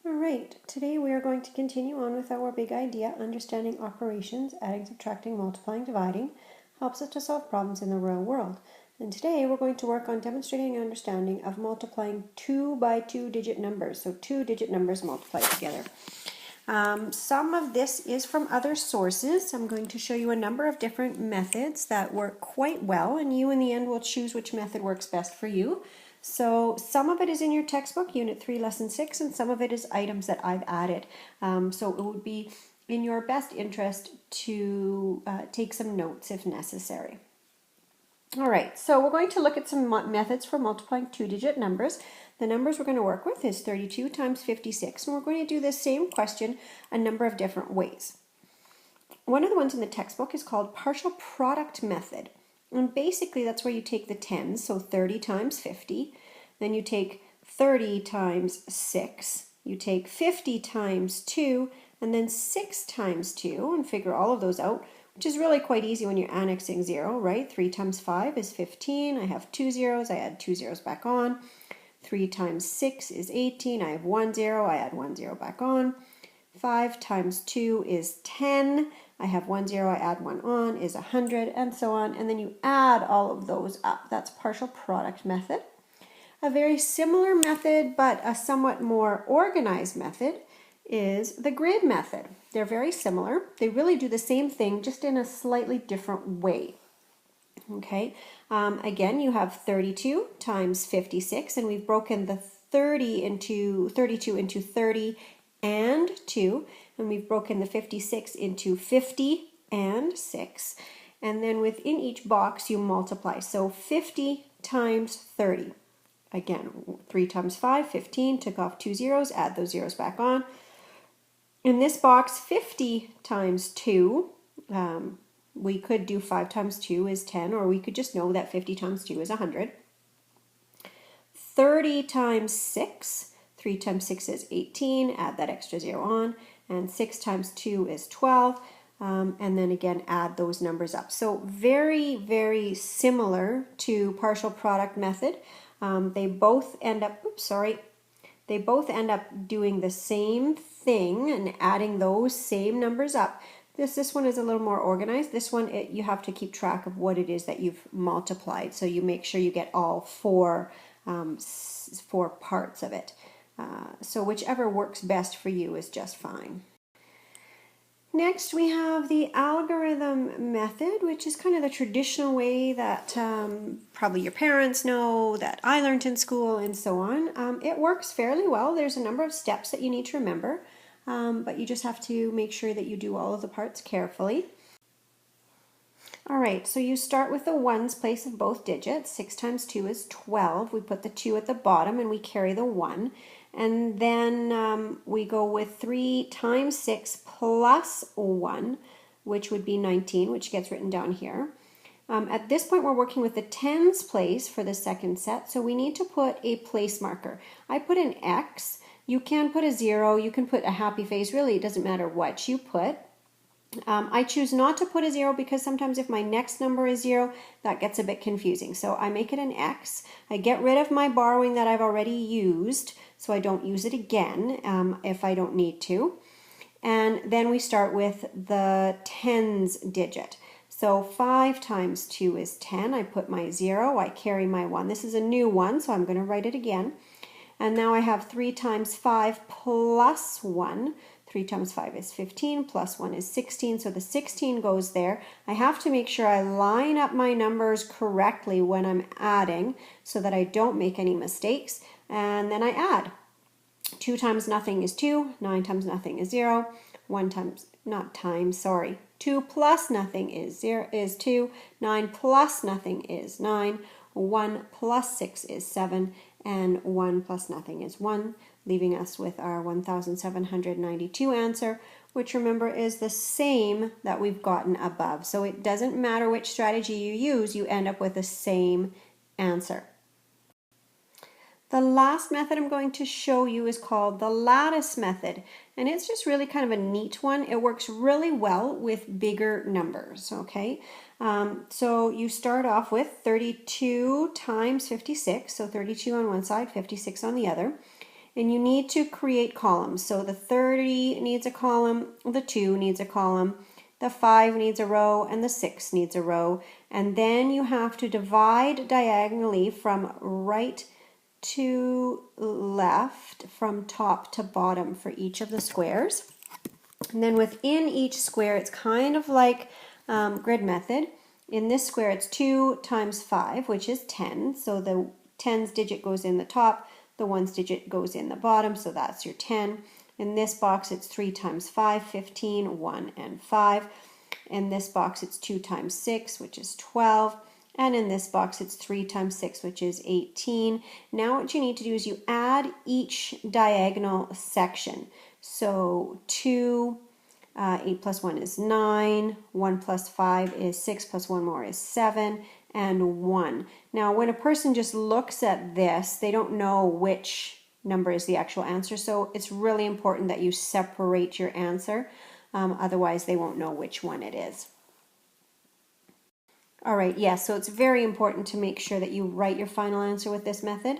All right, today we are going to continue on with our big idea, understanding operations, adding, subtracting, multiplying, dividing, helps us to solve problems in the real world. And today we're going to work on demonstrating an understanding of multiplying 2 by 2 digit numbers. So 2-digit numbers multiplied together. Some of this is from other sources. I'm going to show you a number of different methods that work quite well, and you in the end will choose which method works best for you. So some of it is in your textbook, Unit 3, Lesson 6, and some of it is items that I've added. So it would be in your best interest to take some notes if necessary. All right, so we're going to look at some methods for multiplying 2-digit numbers. The numbers we're going to work with is 32 times 56, and we're going to do this same question a number of different ways. One of the ones in the textbook is called partial product method. And basically that's where you take the tens, so 30 times 50, then you take 30 times 6, you take 50 times 2, and then 6 times 2, and figure all of those out, which is really quite easy when you're annexing 0, right? 3 times 5 is 15, I have 2 zeros, I add 2 zeros back on. 3 times 6 is 18, I have 1 0, I add 1 0 back on. 5 times 2 is 10, I have 1 0, I add 1 on, is 100, and so on. And then you add all of those up. That's partial product method. A very similar method, but a somewhat more organized method, is the grid method. They're very similar. They really do the same thing, just in a slightly different way. Okay, again, you have 32 times 56, and we've broken the 32 into 30 and 2, and we've broken the 56 into 50 and 6, and then within each box you multiply. So 50 times 30. Again, 3 times 5, 15, took off 2 zeros, add those zeros back on. In this box, 50 times 2, we could do 5 times 2 is 10, or we could just know that 50 times 2 is 100. 30 times 6, 3 times 6 is 18, add that extra 0 on, and 6 times 2 is 12, and then again add those numbers up. So very, very similar to partial product method. They both end up, doing the same thing and adding those same numbers up. This one is a little more organized. This one, you have to keep track of what it is that you've multiplied, so you make sure you get all four parts of it. So whichever works best for you is just fine. Next, we have the algorithm method, which is kind of the traditional way that probably your parents know, that I learned in school, and so on. It works fairly well. There's a number of steps that you need to remember, but you just have to make sure that you do all of the parts carefully. All right, so you start with the ones place of both digits. 6 times 2 is 12. We put the 2 at the bottom and we carry the 1. And then we go with 3 times 6 plus 1, which would be 19, which gets written down here. At this point, we're working with the tens place for the second set, so we need to put a place marker. I put an X. You can put a 0. You can put a happy face. Really, it doesn't matter what you put. I choose not to put a 0 because sometimes if my next number is 0, that gets a bit confusing. So I make it an X. I get rid of my borrowing that I've already used, so I don't use it again if I don't need to. And then we start with the tens digit. So 5 times 2 is 10. I put my 0. I carry my 1. This is a new one, so I'm going to write it again. And now I have 3 times 5 plus 1. 3 times 5 is 15, plus 1 is 16, so the 16 goes there. I have to make sure I line up my numbers correctly when I'm adding so that I don't make any mistakes. And then I add. 2 times nothing is 2, 9 times nothing is 0, 2 plus nothing is 2, 9 plus nothing is 9, 1 plus 6 is 7, and 1 plus nothing is 1, leaving us with our 1,792 answer, which remember is the same that we've gotten above. So it doesn't matter which strategy you use, you end up with the same answer. The last method I'm going to show you is called the lattice method, and it's just really kind of a neat one. It works really well with bigger numbers, okay? So you start off with 32 times 56, so 32 on one side, 56 on the other. And you need to create columns. So the 30 needs a column, the 2 needs a column, the 5 needs a row, and the 6 needs a row. And then you have to divide diagonally from right to left, from top to bottom for each of the squares. And then within each square, it's kind of like grid method. In this square, it's 2 times 5, which is 10. So the 10's digit goes in the top, the 1's digit goes in the bottom, so that's your 10. In this box, it's 3 times 5, 15, 1 and 5. In this box, it's 2 times 6, which is 12. And in this box, it's 3 times 6, which is 18. Now what you need to do is you add each diagonal section. So 8 plus 1 is 9, 1 plus 5 is 6, plus 1 more is 7, and 1. Now when a person just looks at this, they don't know which number is the actual answer, so it's really important that you separate your answer, otherwise they won't know which one it is. All right, yes, so it's very important to make sure that you write your final answer with this method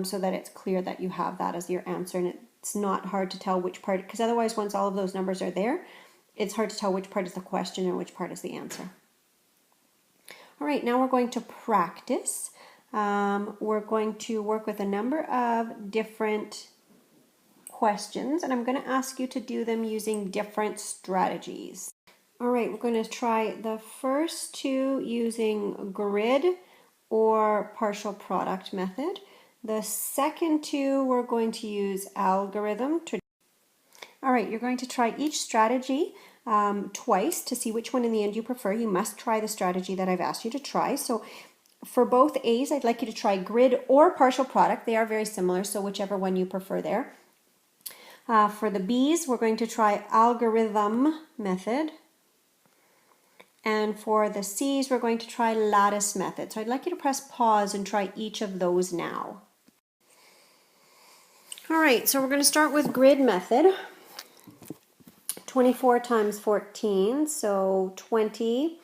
so that it's clear that you have that as your answer, and it's not hard to tell which part, because otherwise once all of those numbers are there, it's hard to tell which part is the question and which part is the answer. All right, now we're going to practice. We're going to work with a number of different questions, and I'm going to ask you to do them using different strategies. All right, we're going to try the first two using grid or partial product method. The second two we're going to use algorithm. All right, you're going to try each strategy twice to see which one in the end you prefer. You must try the strategy that I've asked you to try. So for both A's, I'd like you to try grid or partial product. They are very similar, so whichever one you prefer there. For the B's, we're going to try algorithm method. And for the C's, we're going to try lattice method. So I'd like you to press pause and try each of those now. All right, so we're going to start with grid method. 24 times 14, so 20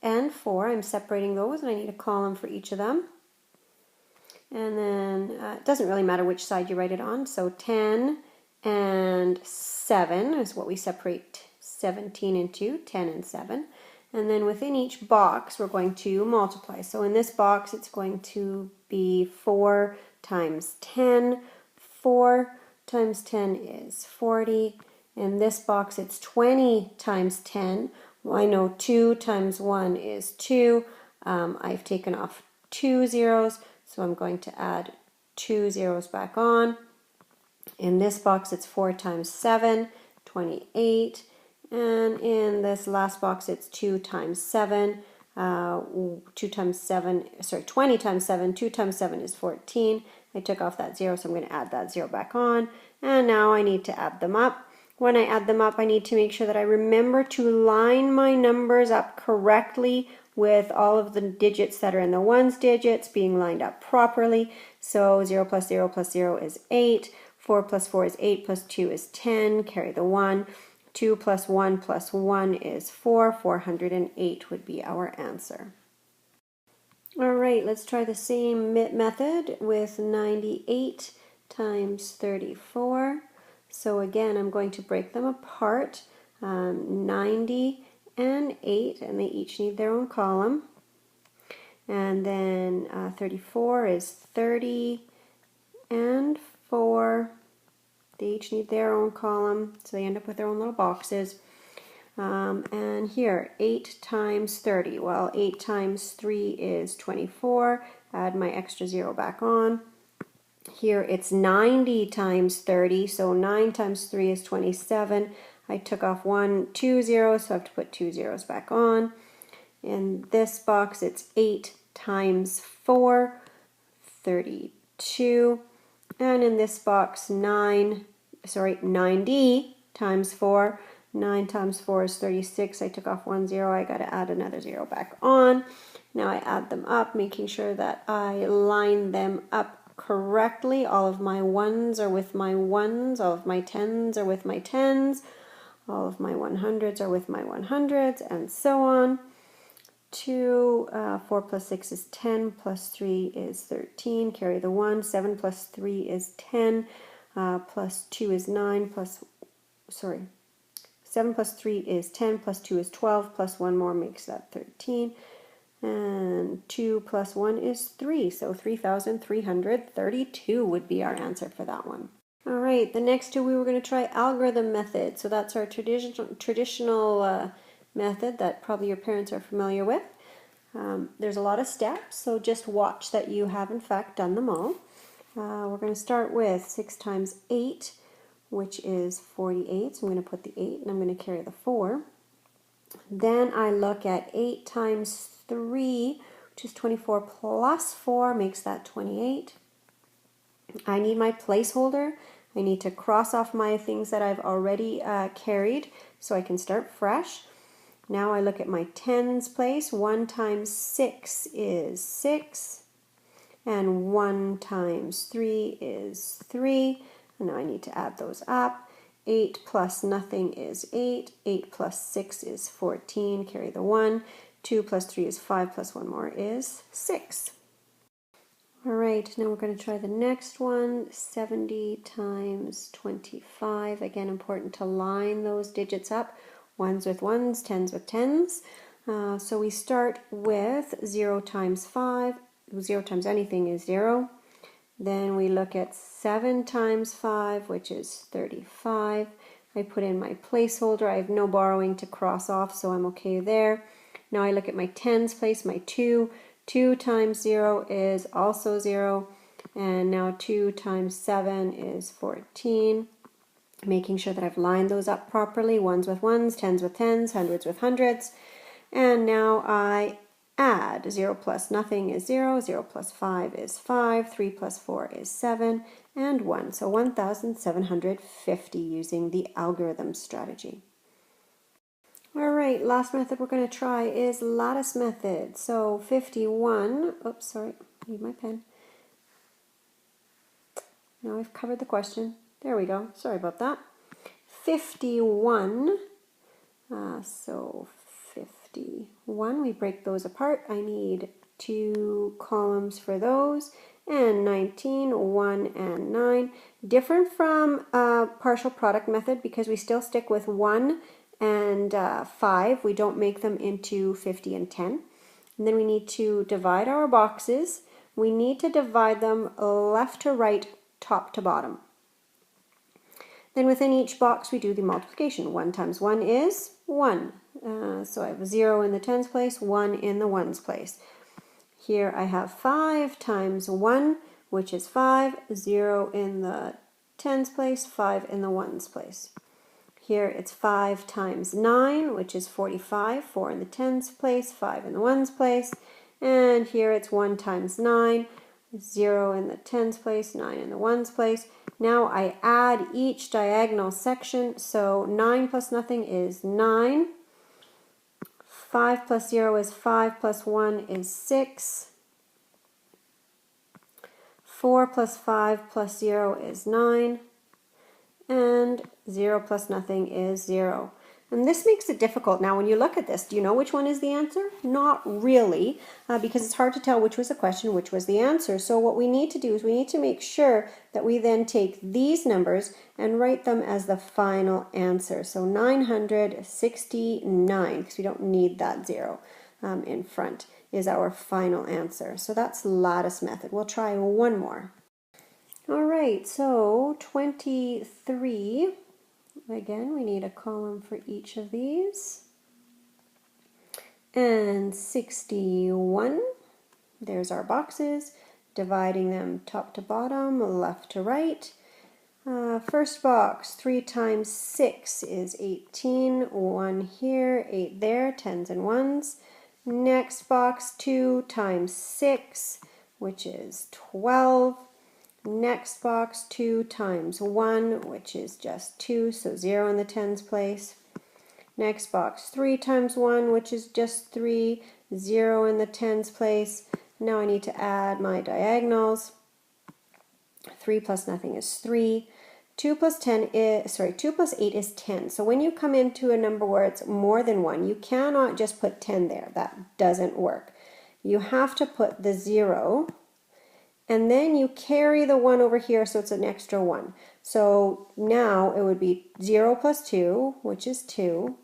and 4. I'm separating those, and I need a column for each of them. And then it doesn't really matter which side you write it on, so 10 and 7 is what we separate 17 into, 10 and 7. And then within each box, we're going to multiply. So in this box, it's going to be 4 times 10. 4 times 10 is 40. In this box, it's 20 times 10. Well, I know 2 times 1 is 2. I've taken off 2 zeros, so I'm going to add 2 zeros back on. In this box, it's 4 times 7, 28. And in this last box, it's 2 times 7. 20 times 7, 2 times 7 is 14. I took off that 0, so I'm going to add that 0 back on. And now I need to add them up. When I add them up, I need to make sure that I remember to line my numbers up correctly with all of the digits that are in the ones digits being lined up properly. So 0 plus 0 plus 0 is 8. 4 plus 4 is 8 plus 2 is 10. Carry the 1. 2 plus 1 is 4. 408 would be our answer. All right, let's try the same method with 98 times 34. So again, I'm going to break them apart, 90 and 8, and they each need their own column. And then 34 is 30 and 4. They each need their own column, so they end up with their own little boxes. And here, 8 times 30. Well, 8 times 3 is 24. Add my extra 0 back on. Here it's 90 times 30, so 9 times 3 is 27. I took off 2 zeros, so I have to put 2 zeros back on. In this box, it's 8 times 4, 32. And in this box, 90 times 4. 9 times 4 is 36. I took off 1 0. I got to add another 0 back on. Now I add them up, making sure that I line them up correctly. All of my 1s are with my 1s. All of my 10s are with my 10s. All of my 100s are with my 100s, and so on. 4 plus 6 is 10, plus 3 is 13. Carry the 1. 7 plus 3 is 10. plus 2 is 9, 7 plus 3 is 10, plus 2 is 12, plus 1 more makes that 13. And 2 plus 1 is 3, so 3,332 would be our answer for that one. All right, the next two we were going to try algorithm method. So that's our traditional method that probably your parents are familiar with. There's a lot of steps, so just watch that you have in fact done them all. We're going to start with 6 times 8, which is 48. So I'm going to put the 8 and I'm going to carry the 4. Then I look at 8 times 3, which is 24 plus 4 makes that 28. I need my placeholder. I need to cross off my things that I've already carried so I can start fresh. Now I look at my tens place. 1 times 6 is 6. And 1 times 3 is 3. And now I need to add those up. 8 plus nothing is 8. 8 plus 6 is 14. Carry the 1. 2 plus 3 is 5. Plus 1 more is 6. All right, now we're going to try the next one. 70 times 25. Again, important to line those digits up. Ones with ones, tens with tens. So we start with 0 times 5. 0 times anything is 0. Then we look at 7 times 5, which is 35. I put in my placeholder. I have no borrowing to cross off, so I'm okay there. Now I look at my tens place, my 2. 2 times 0 is also 0. And now 2 times 7 is 14. Making sure that I've lined those up properly. Ones with ones, tens with tens, hundreds with hundreds. And now I add. 0 plus nothing is 0. 0 plus 5 is 5. 3 plus 4 is 7. And 1. So 1,750 using the algorithm strategy. All right, last method we're going to try is lattice method. So 51, oops, sorry, need my pen. Now I've covered the question. There we go, sorry about that. 51, so 51, we break those apart. I need 2 columns for those. And 19, 1 and 9. Different from partial product method because we still stick with 1 and 5. We don't make them into 50 and 10. And then we need to divide our boxes. We need to divide them left to right, top to bottom. Then within each box we do the multiplication. 1 times 1 is 1. So I have 0 in the tens place, 1 in the ones place. Here I have 5 times 1, which is 5. 0 in the tens place, 5 in the ones place. Here it's 5 times 9, which is 45. 4 in the tens place, 5 in the ones place. And here it's 1 times 9, 0 in the tens place, 9 in the ones place. Now I add each diagonal section. So 9 plus nothing is 9. 5 plus 0 is 5, plus 1 is 6. 4 plus 5 plus 0 is 9. And 0 plus nothing is 0. And this makes it difficult. Now when you look at this, do you know which one is the answer? Not really, because it's hard to tell which was the question, which was the answer. So what we need to do is we need to make sure that we then take these numbers and write them as the final answer. So 969, because we don't need that 0 in front, is our final answer. So that's lattice method. We'll try one more. All right, so 23. Again, we need a column for each of these. And 61. There's our boxes, dividing them top to bottom, left to right. First box, 3 times 6 is 18. 1 here, 8 there, tens and ones. Next box, 2 times 6, which is 12. Next box, 2 times 1, which is just 2, so 0 in the tens place. Next box, 3 times 1, which is just 3, 0 in the tens place. Now I need to add my diagonals. 3 plus nothing is 3. 2 plus 8 is 10. So when you come into a number where it's more than 1, you cannot just put 10 there. That doesn't work. You have to put the 0. And then you carry the 1 over here, so it's an extra 1. So now it would be 0 plus 2, which is 2,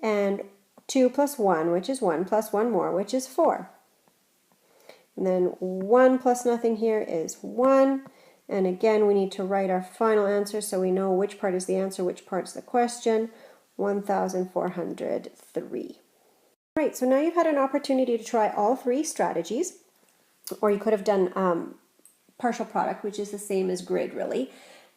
and 2 plus 1, which is 1, plus 1 more, which is 4. And then 1 plus nothing here is 1. And again, we need to write our final answer so we know which part is the answer, which part is the question. 1,403. All right, so now you've had an opportunity to try all three strategies, or you could have done partial product, which is the same as grid, really.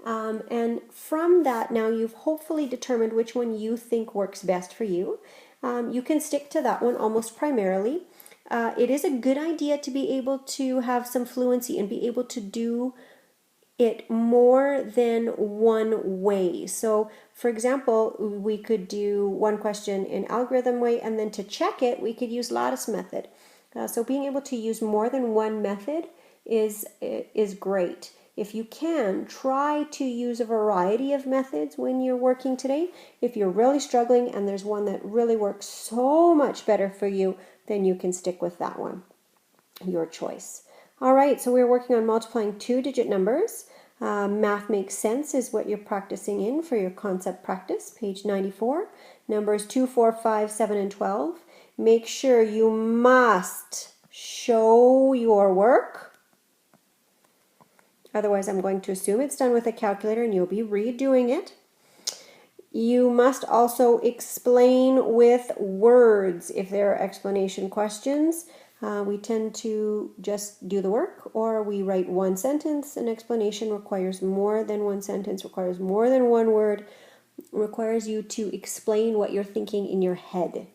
And from that, now you've hopefully determined which one you think works best for you. You can stick to that one almost primarily. It is a good idea to be able to have some fluency and be able to do it more than one way. So for example, we could do one question in algorithm way, and then to check it, we could use lattice method. So being able to use more than one method is great. If you can, try to use a variety of methods when you're working today. If you're really struggling and there's one that really works so much better for you, then you can stick with that one, your choice. All right, so we're working on multiplying 2-digit numbers. Math Makes Sense is what you're practicing in for your concept practice, page 94. Numbers 2, 4, 5, 7, and 12. Make sure you must show your work. Otherwise, I'm going to assume it's done with a calculator and you'll be redoing it. You must also explain with words if there are explanation questions. We tend to just do the work, or we write one sentence. An explanation requires more than one sentence, requires more than one word, requires you to explain what you're thinking in your head.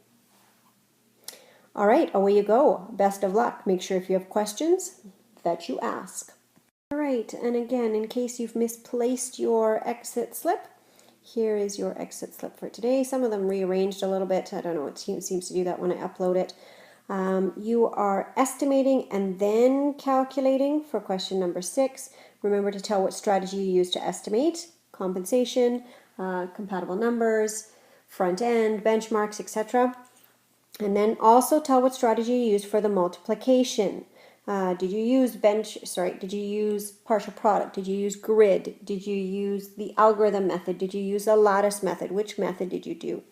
All right, away you go. Best of luck. Make sure if you have questions that you ask. All right, and again, in case you've misplaced your exit slip, here is your exit slip for today. Some of them rearranged a little bit. I don't know, it seems to do that when I upload it. You are estimating and then calculating for question number 6. Remember to tell what strategy you use to estimate: compensation, compatible numbers, front end, benchmarks, etc. And then also tell what strategy you use for the multiplication. Did you use partial product? Did you use grid? Did you use the algorithm method? Did you use the lattice method? Which method did you do?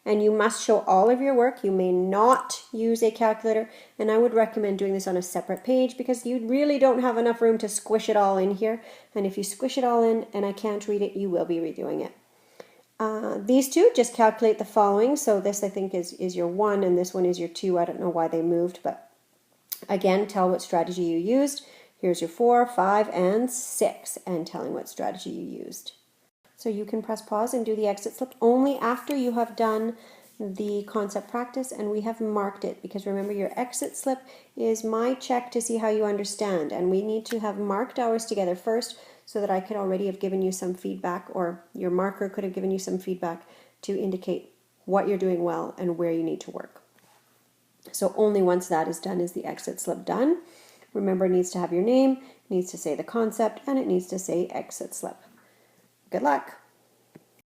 And you must show all of your work. You may not use a calculator, and I would recommend doing this on a separate page because you really don't have enough room to squish it all in here. And if you squish it all in and I can't read it, you will be redoing it. These two, just calculate the following. So this I think is your 1 and this one is your 2. I don't know why they moved, but again, tell what strategy you used. Here's your 4, 5, and 6, and telling what strategy you used. So you can press pause and do the exit slip only after you have done the concept practice and we have marked it, because remember, your exit slip is my check to see how you understand, and we need to have marked ours together first so that I could already have given you some feedback, or your marker could have given you some feedback to indicate what you're doing well and where you need to work. So only once that is done is the exit slip done. Remember, it needs to have your name, it needs to say the concept, and it needs to say exit slip. Good luck.